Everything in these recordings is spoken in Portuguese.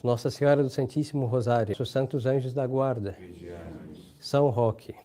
Nossa Senhora do Santíssimo Rosário, os santos anjos da guarda, São Roque,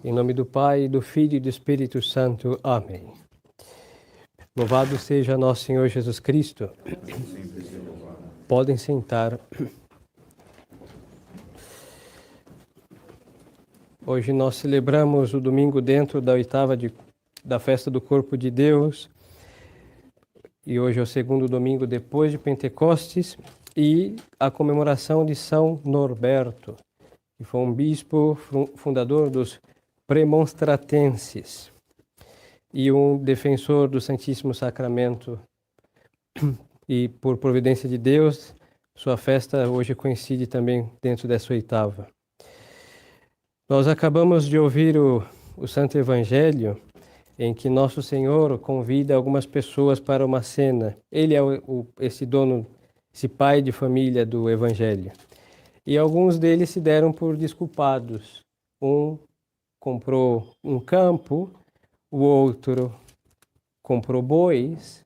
em nome do Pai, do Filho e do Espírito Santo. Amém. Louvado seja nosso Senhor Jesus Cristo. Podem sentar. Hoje nós celebramos o domingo dentro da oitava da festa do Corpo de Deus. E hoje é o segundo domingo depois de Pentecostes e a comemoração de São Norberto, que foi um bispo fundador dos Premonstratenses e um defensor do Santíssimo Sacramento. E por providência de Deus, sua festa hoje coincide também dentro dessa oitava. Nós acabamos de ouvir o Santo Evangelho, em que Nosso Senhor convida algumas pessoas para uma cena. Ele é esse dono, esse pai de família do Evangelho. E alguns deles se deram por desculpados. Um comprou um campo, o outro comprou bois,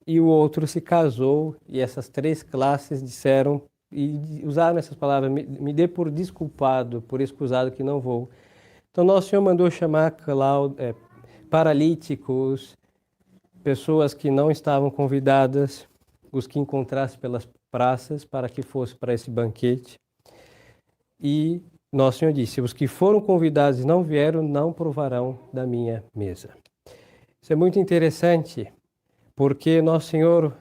e o outro se casou. E essas três classes disseram, e usaram essas palavras, me dê por desculpado, por excusado que não vou. Então Nosso Senhor mandou chamar paralíticos, pessoas que não estavam convidadas, os que encontrasse pelas praças, para que fosse para esse banquete. E Nosso Senhor disse: os que foram convidados e não vieram, não provarão da minha mesa. Isso é muito interessante, porque Nosso Senhor,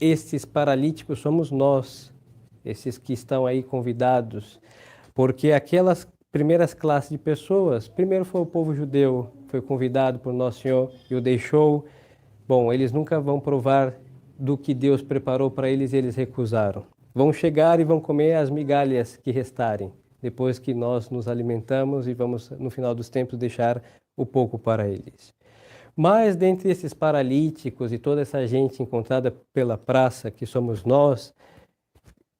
estes paralíticos somos nós, esses que estão aí convidados, porque aquelas primeiras classes de pessoas, primeiro foi o povo judeu, foi convidado por Nosso Senhor e o deixou. Bom, eles nunca vão provar do que Deus preparou para eles e eles recusaram. Vão chegar e vão comer as migalhas que restarem, depois que nós nos alimentamos e vamos, no final dos tempos, deixar o pouco para eles. Mas, dentre esses paralíticos e toda essa gente encontrada pela praça, que somos nós,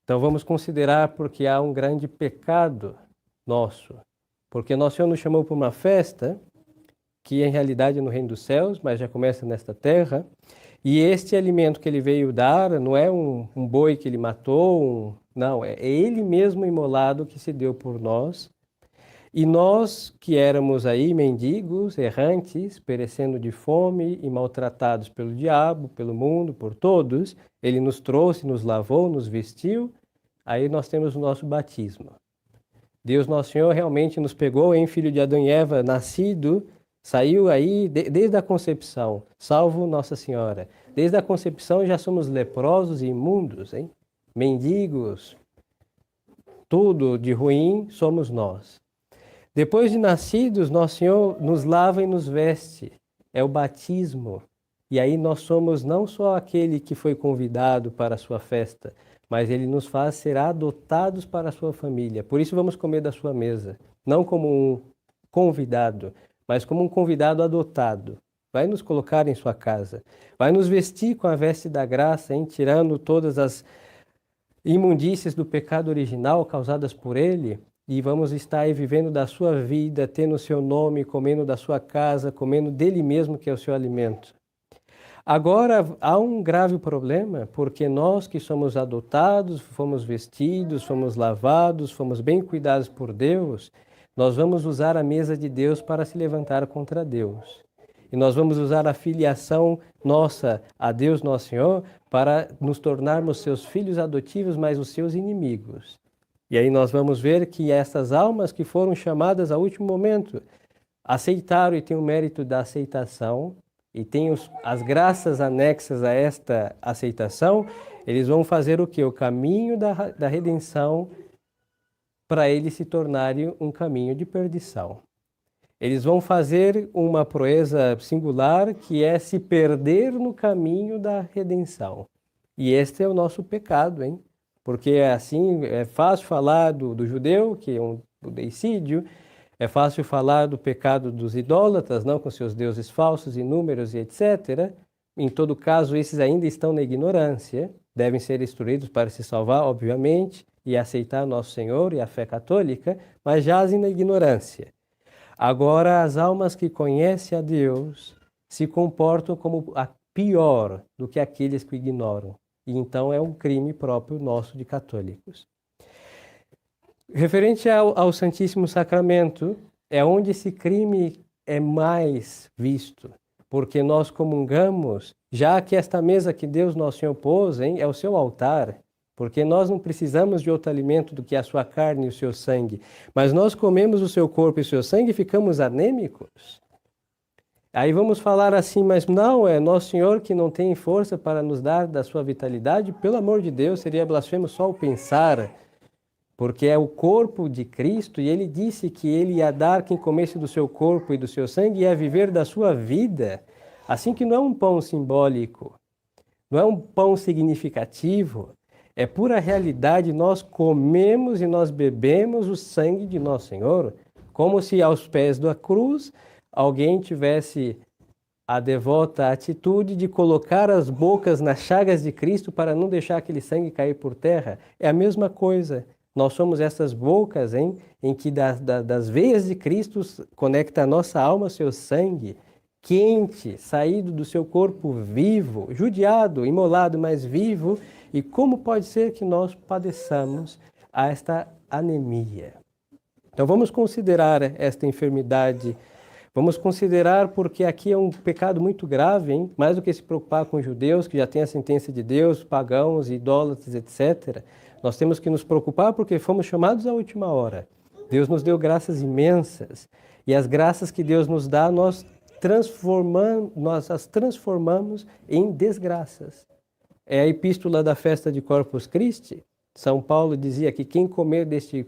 então vamos considerar, porque há um grande pecado nosso. Porque Nosso Senhor nos chamou para uma festa, que em realidade é no reino dos céus, mas já começa nesta terra. E este alimento que ele veio dar não é um boi que ele matou, não, é ele mesmo imolado que se deu por nós. E nós que éramos aí mendigos, errantes, perecendo de fome e maltratados pelo diabo, pelo mundo, por todos, ele nos trouxe, nos lavou, nos vestiu, aí nós temos o nosso batismo. Deus Nosso Senhor realmente nos pegou em filho de Adão e Eva, nascido, saiu aí desde a concepção, salvo Nossa Senhora. Desde a concepção já somos leprosos e imundos, hein? Mendigos, tudo de ruim somos nós. Depois de nascidos, Nosso Senhor nos lava e nos veste, é o batismo. E aí nós somos não só aquele que foi convidado para a sua festa, mas ele nos faz ser adotados para a sua família. Por isso vamos comer da sua mesa, não como um convidado, mas como um convidado adotado. Vai nos colocar em sua casa, vai nos vestir com a veste da graça, hein? Tirando todas as imundícias do pecado original causadas por ele, e vamos estar aí vivendo da sua vida, tendo o seu nome, comendo da sua casa, comendo dele mesmo, que é o seu alimento. Agora, há um grave problema, porque nós que somos adotados, fomos vestidos, fomos lavados, fomos bem cuidados por Deus, nós vamos usar a mesa de Deus para se levantar contra Deus. E nós vamos usar a filiação nossa a Deus Nosso Senhor para nos tornarmos seus filhos adotivos, mas os seus inimigos. E aí nós vamos ver que essas almas que foram chamadas ao último momento aceitaram e têm o mérito da aceitação, e tem as graças anexas a esta aceitação, eles vão fazer o quê? O caminho da redenção, para eles se tornarem um caminho de perdição. Eles vão fazer uma proeza singular, que é se perder no caminho da redenção. E este é o nosso pecado, hein? Porque assim, é fácil falar do judeu, que é um deicídio, é fácil falar do pecado dos idólatras, não, com seus deuses falsos, inúmeros e etc. Em todo caso, esses ainda estão na ignorância, devem ser instruídos para se salvar, obviamente, e aceitar Nosso Senhor e a fé católica, mas jazem na ignorância. Agora, as almas que conhecem a Deus se comportam como pior do que aqueles que o ignoram. E então é um crime próprio nosso de católicos. Referente ao Santíssimo Sacramento, é onde esse crime é mais visto, porque nós comungamos, já que esta mesa que Deus Nosso Senhor pôs, é o seu altar, porque nós não precisamos de outro alimento do que a sua carne e o seu sangue, mas nós comemos o seu corpo e o seu sangue e ficamos anêmicos. Aí vamos falar assim, mas não, é Nosso Senhor que não tem força para nos dar da sua vitalidade? Pelo amor de Deus, seria blasfemo só o pensar, porque é o corpo de Cristo e ele disse que ele ia dar quem comesse do seu corpo e do seu sangue ia viver da sua vida. Assim que não é um pão simbólico, não é um pão significativo, é pura realidade, nós comemos e nós bebemos o sangue de Nosso Senhor, como se aos pés da cruz alguém tivesse a devota atitude de colocar as bocas nas chagas de Cristo para não deixar aquele sangue cair por terra. É a mesma coisa. Nós somos essas bocas em que das veias de Cristo conecta a nossa alma ao seu sangue, quente, saído do seu corpo vivo, judiado, imolado, mas vivo. E como pode ser que nós padeçamos esta anemia? Então vamos considerar esta enfermidade. Vamos considerar, porque aqui é um pecado muito grave, mais do que se preocupar com os judeus, que já têm a sentença de Deus, pagãos, idólatras, etc. Nós temos que nos preocupar porque fomos chamados à última hora. Deus nos deu graças imensas. E as graças que Deus nos dá, nós as transformamos em desgraças. É a epístola da festa de Corpus Christi. São Paulo dizia que quem comer deste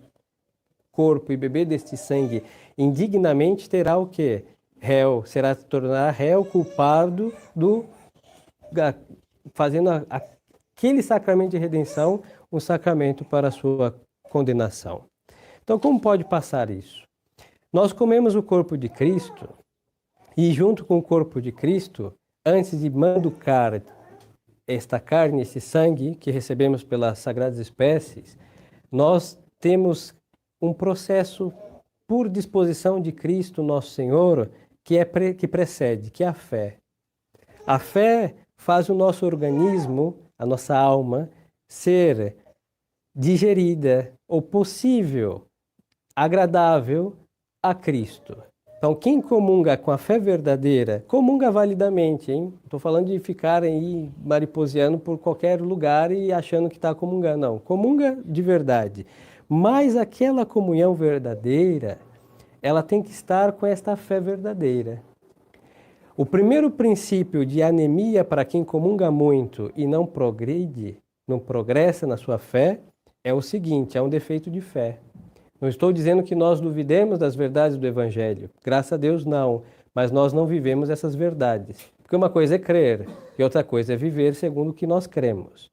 corpo e beber deste sangue indignamente terá o quê? Réu, tornará réu culpado fazendo aquele sacramento de redenção um sacramento para a sua condenação. Então, como pode passar isso? Nós comemos o corpo de Cristo e junto com o corpo de Cristo, antes de manducar esta carne, esse sangue que recebemos pelas sagradas espécies, nós temos um processo por disposição de Cristo, nosso Senhor, que precede, que é a fé. A fé faz o nosso organismo, a nossa alma, ser digerida ou possível, agradável a Cristo. Então, quem comunga com a fé verdadeira, comunga validamente, hein? Estou falando de ficar aí mariposeando por qualquer lugar e achando que está comungando. Não, comunga de verdade. Mas aquela comunhão verdadeira, ela tem que estar com esta fé verdadeira. O primeiro princípio de anemia para quem comunga muito e não progride, não progressa na sua fé, é o seguinte, é um defeito de fé. Não estou dizendo que nós duvidemos das verdades do Evangelho. Graças a Deus, não. Mas nós não vivemos essas verdades. Porque uma coisa é crer e outra coisa é viver segundo o que nós cremos.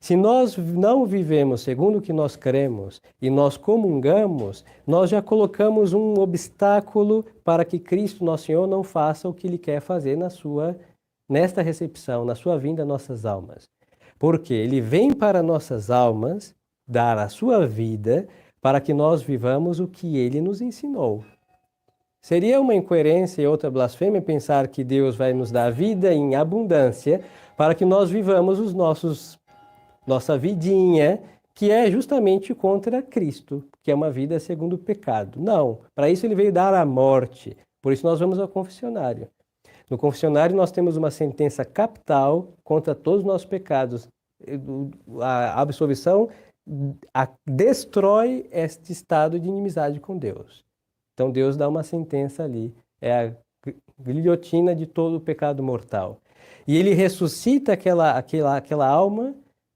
Se nós não vivemos segundo o que nós cremos e nós comungamos, nós já colocamos um obstáculo para que Cristo, nosso Senhor, não faça o que Ele quer fazer nesta recepção, na sua vinda às nossas almas. Porque Ele vem para nossas almas dar a sua vida para que nós vivamos o que Ele nos ensinou. Seria uma incoerência e outra blasfêmia pensar que Deus vai nos dar vida em abundância para que nós vivamos nossa vidinha, que é justamente contra Cristo, que é uma vida segundo o pecado. Não, para isso Ele veio dar a morte. Por isso nós vamos ao confessionário. No confessionário nós temos uma sentença capital contra todos os nossos pecados. A absolvição destrói este estado de inimizade com Deus. Então Deus dá uma sentença ali, é a guilhotina de todo o pecado mortal. E Ele ressuscita aquela alma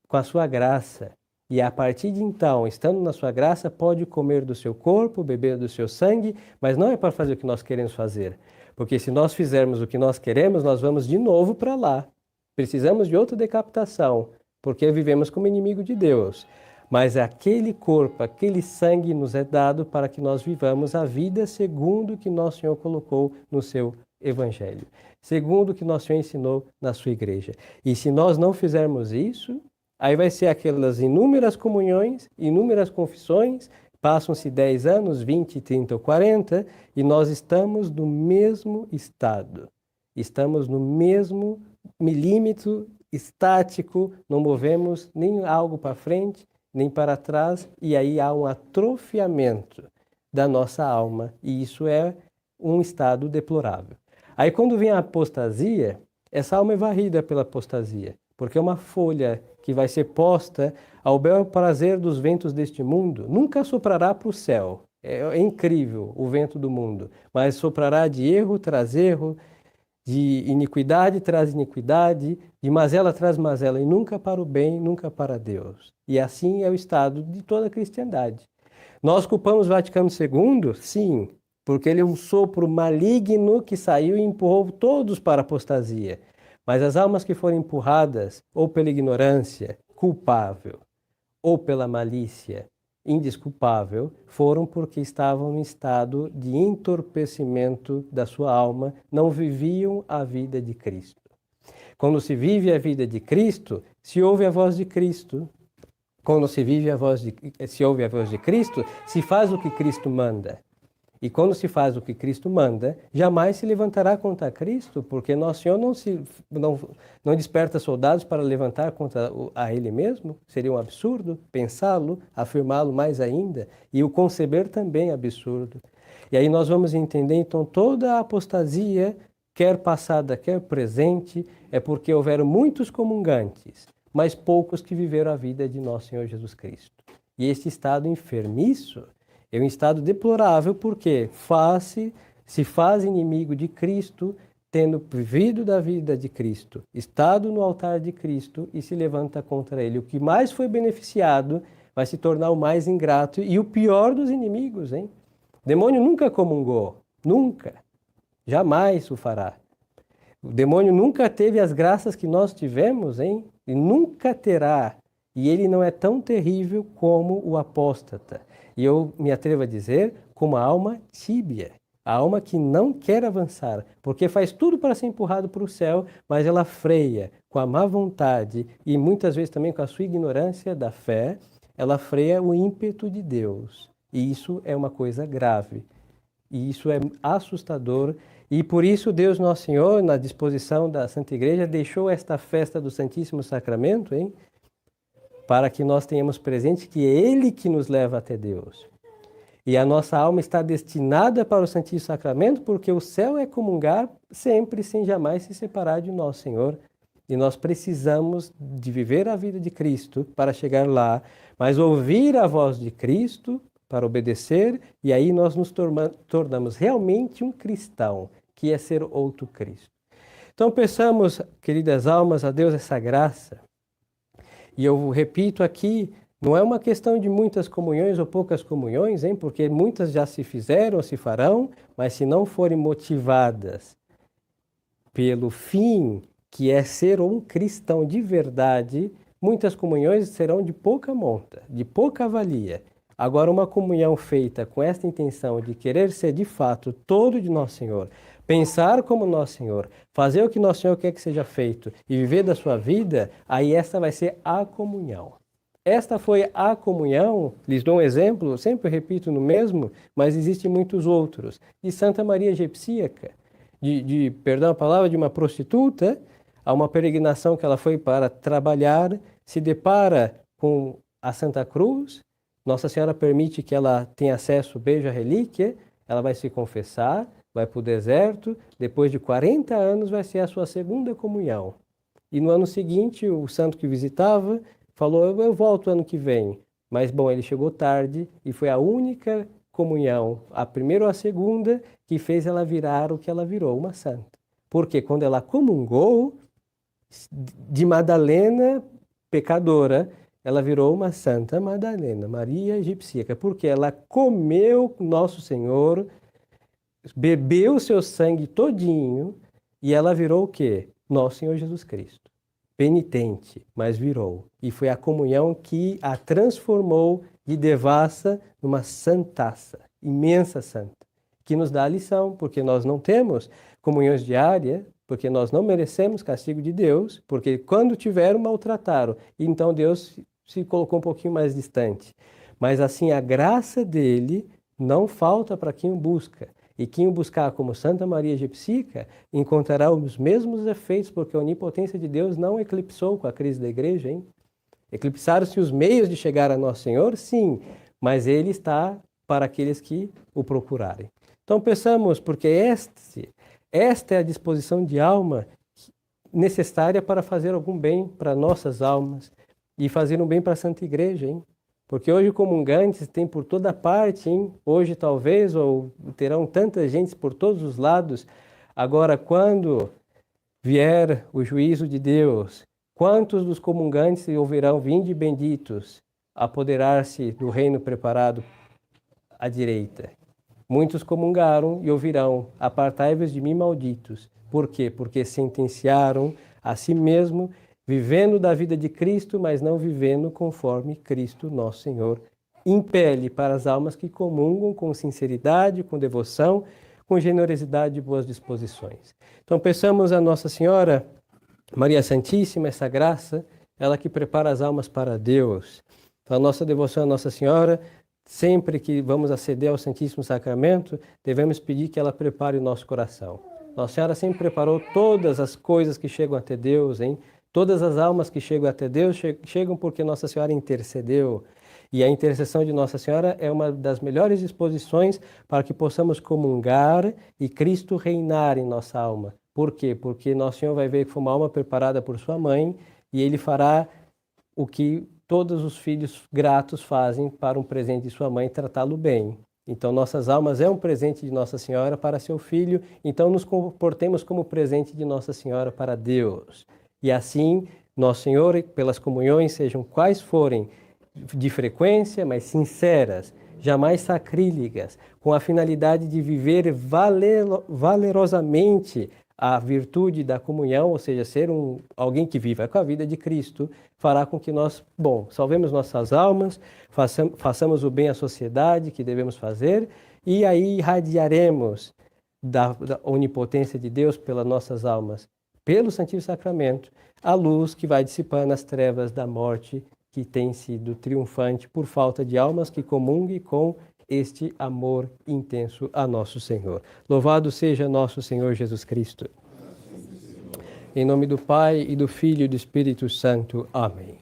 com a sua graça. E a partir de então, estando na sua graça, pode comer do seu corpo, beber do seu sangue, mas não é para fazer o que nós queremos fazer. Porque se nós fizermos o que nós queremos, nós vamos de novo para lá. Precisamos de outra decapitação, porque vivemos como inimigo de Deus. Mas aquele corpo, aquele sangue nos é dado para que nós vivamos a vida segundo o que nosso Senhor colocou no seu Evangelho, segundo o que nosso Senhor ensinou na sua igreja. E se nós não fizermos isso, aí vai ser aquelas inúmeras comunhões, inúmeras confissões, passam-se 10 anos, 20, 30 ou 40, e nós estamos no mesmo estado. Estamos no mesmo milímetro estático, não movemos nem algo para frente, nem para trás, e aí há um atrofiamento da nossa alma, e isso é um estado deplorável. Aí quando vem a apostasia, essa alma é varrida pela apostasia, porque é uma folha que vai ser posta ao bel prazer dos ventos deste mundo, nunca soprará para o céu. É incrível o vento do mundo, mas soprará de erro traz erro, de iniquidade traz iniquidade, de mazela traz mazela, e nunca para o bem, nunca para Deus. E assim é o estado de toda a cristandade. Nós culpamos Vaticano II? Sim, porque ele é um sopro maligno que saiu e empurrou todos para a apostasia. Mas as almas que foram empurradas, ou pela ignorância, culpável, ou pela malícia, indesculpável, foram porque estavam em estado de entorpecimento da sua alma, não viviam a vida de Cristo. Quando se vive a vida de Cristo, se ouve a voz de Cristo. Quando se ouve a voz de Cristo, se faz o que Cristo manda. E quando se faz o que Cristo manda, jamais se levantará contra Cristo, porque Nosso Senhor não desperta soldados para levantar contra a Ele mesmo. Seria um absurdo pensá-lo, afirmá-lo mais ainda, e o conceber também é absurdo. E aí nós vamos entender, então, toda a apostasia, quer passada, quer presente, é porque houveram muitos comungantes, mas poucos que viveram a vida de Nosso Senhor Jesus Cristo. E este estado enfermiço é um estado deplorável porque se faz inimigo de Cristo, tendo vivido da vida de Cristo, estado no altar de Cristo e se levanta contra ele. O que mais foi beneficiado vai se tornar o mais ingrato e o pior dos inimigos, hein? O demônio nunca comungou, nunca, jamais o fará. O demônio nunca teve as graças que nós tivemos, hein? E nunca terá. E ele não é tão terrível como o apóstata. E eu me atrevo a dizer, como a alma tíbia, a alma que não quer avançar, porque faz tudo para ser empurrado para o céu, mas ela freia com a má vontade e muitas vezes também com a sua ignorância da fé, ela freia o ímpeto de Deus. E isso é uma coisa grave. E isso é assustador. E por isso Deus Nosso Senhor, na disposição da Santa Igreja, deixou esta festa do Santíssimo Sacramento, hein? Para que nós tenhamos presente que é Ele que nos leva até Deus. E a nossa alma está destinada para o Santíssimo Sacramento, porque o céu é comungar sempre, sem jamais se separar de Nosso Senhor. E nós precisamos de viver a vida de Cristo para chegar lá, mas ouvir a voz de Cristo para obedecer, e aí nós nos tornamos realmente um cristão, que é ser outro Cristo. Então peçamos, queridas almas, a Deus essa graça. E eu repito aqui, não é uma questão de muitas comunhões ou poucas comunhões, hein? Porque muitas já se fizeram ou se farão, mas se não forem motivadas pelo fim, que é ser um cristão de verdade, muitas comunhões serão de pouca monta, de pouca valia. Agora, uma comunhão feita com esta intenção de querer ser de fato todo de Nosso Senhor, pensar como Nosso Senhor, fazer o que Nosso Senhor quer que seja feito e viver da sua vida, aí esta vai ser a comunhão. Esta foi a comunhão, lhes dou um exemplo, sempre repito no mesmo, mas existem muitos outros, de Santa Maria Egipsíaca, perdão a palavra, de uma prostituta, a uma peregrinação que ela foi para trabalhar, se depara com a Santa Cruz, Nossa Senhora permite que ela tenha acesso, beija a relíquia, ela vai se confessar, vai para o deserto, depois de 40 anos vai ser a sua segunda comunhão. E no ano seguinte, o santo que visitava falou, eu volto ano que vem. Mas, bom, ele chegou tarde e foi a única comunhão, a primeira ou a segunda, que fez ela virar o que ela virou, uma santa. Porque quando ela comungou de Madalena, pecadora, ela virou uma Santa Madalena, Maria Egipsíaca, porque ela comeu Nosso Senhor, bebeu o seu sangue todinho, e ela virou o quê? Nosso Senhor Jesus Cristo. Penitente, mas virou. E foi a comunhão que a transformou de devassa numa santaça, imensa santa, que nos dá a lição, porque nós não temos comunhões diárias, porque nós não merecemos castigo de Deus, porque quando tiveram, maltrataram. Então Deus se colocou um pouquinho mais distante. Mas assim, a graça dele não falta para quem o busca. E quem o buscar como Santa Maria Egipsíaca encontrará os mesmos efeitos, porque a onipotência de Deus não eclipsou com a crise da igreja, hein? Eclipsaram-se os meios de chegar a Nosso Senhor, sim, mas Ele está para aqueles que o procurarem. Então pensamos, porque esta é a disposição de alma necessária para fazer algum bem para nossas almas e fazer um bem para a Santa Igreja, hein? Porque hoje comungantes tem por toda parte, hein? Hoje talvez, ou terão tanta gente por todos os lados. Agora, quando vier o juízo de Deus, quantos dos comungantes ouvirão, vinde benditos, apoderar-se do reino preparado à direita? Muitos comungaram e ouvirão, apartai-vos de mim, malditos. Por quê? Porque sentenciaram a si mesmo, vivendo da vida de Cristo, mas não vivendo conforme Cristo, nosso Senhor, impele para as almas que comungam com sinceridade, com devoção, com generosidade e boas disposições. Então, peçamos a Nossa Senhora, Maria Santíssima, essa graça, ela que prepara as almas para Deus. Então, a nossa devoção a Nossa Senhora, sempre que vamos aceder ao Santíssimo Sacramento, devemos pedir que ela prepare o nosso coração. Nossa Senhora sempre preparou todas as coisas que chegam até Deus, hein? Todas as almas que chegam até Deus chegam porque Nossa Senhora intercedeu. E a intercessão de Nossa Senhora é uma das melhores disposições para que possamos comungar e Cristo reinar em nossa alma. Por quê? Porque Nosso Senhor vai ver que foi uma alma preparada por sua mãe e Ele fará o que todos os filhos gratos fazem para um presente de sua mãe, tratá-lo bem. Então, nossas almas é um presente de Nossa Senhora para seu filho, então nos comportemos como presente de Nossa Senhora para Deus. E assim, Nosso Senhor, pelas comunhões, sejam quais forem, de frequência, mas sinceras, jamais sacrílegas, com a finalidade de viver valerosamente a virtude da comunhão, ou seja, ser alguém que viva com a vida de Cristo, fará com que nós, salvemos nossas almas, façamos o bem à sociedade que devemos fazer, e aí irradiaremos da onipotência de Deus pelas nossas almas, pelo Santíssimo Sacramento, a luz que vai dissipando as trevas da morte que tem sido triunfante por falta de almas que comunguem com este amor intenso a nosso Senhor. Louvado seja nosso Senhor Jesus Cristo. Em nome do Pai, e do Filho e do Espírito Santo. Amém.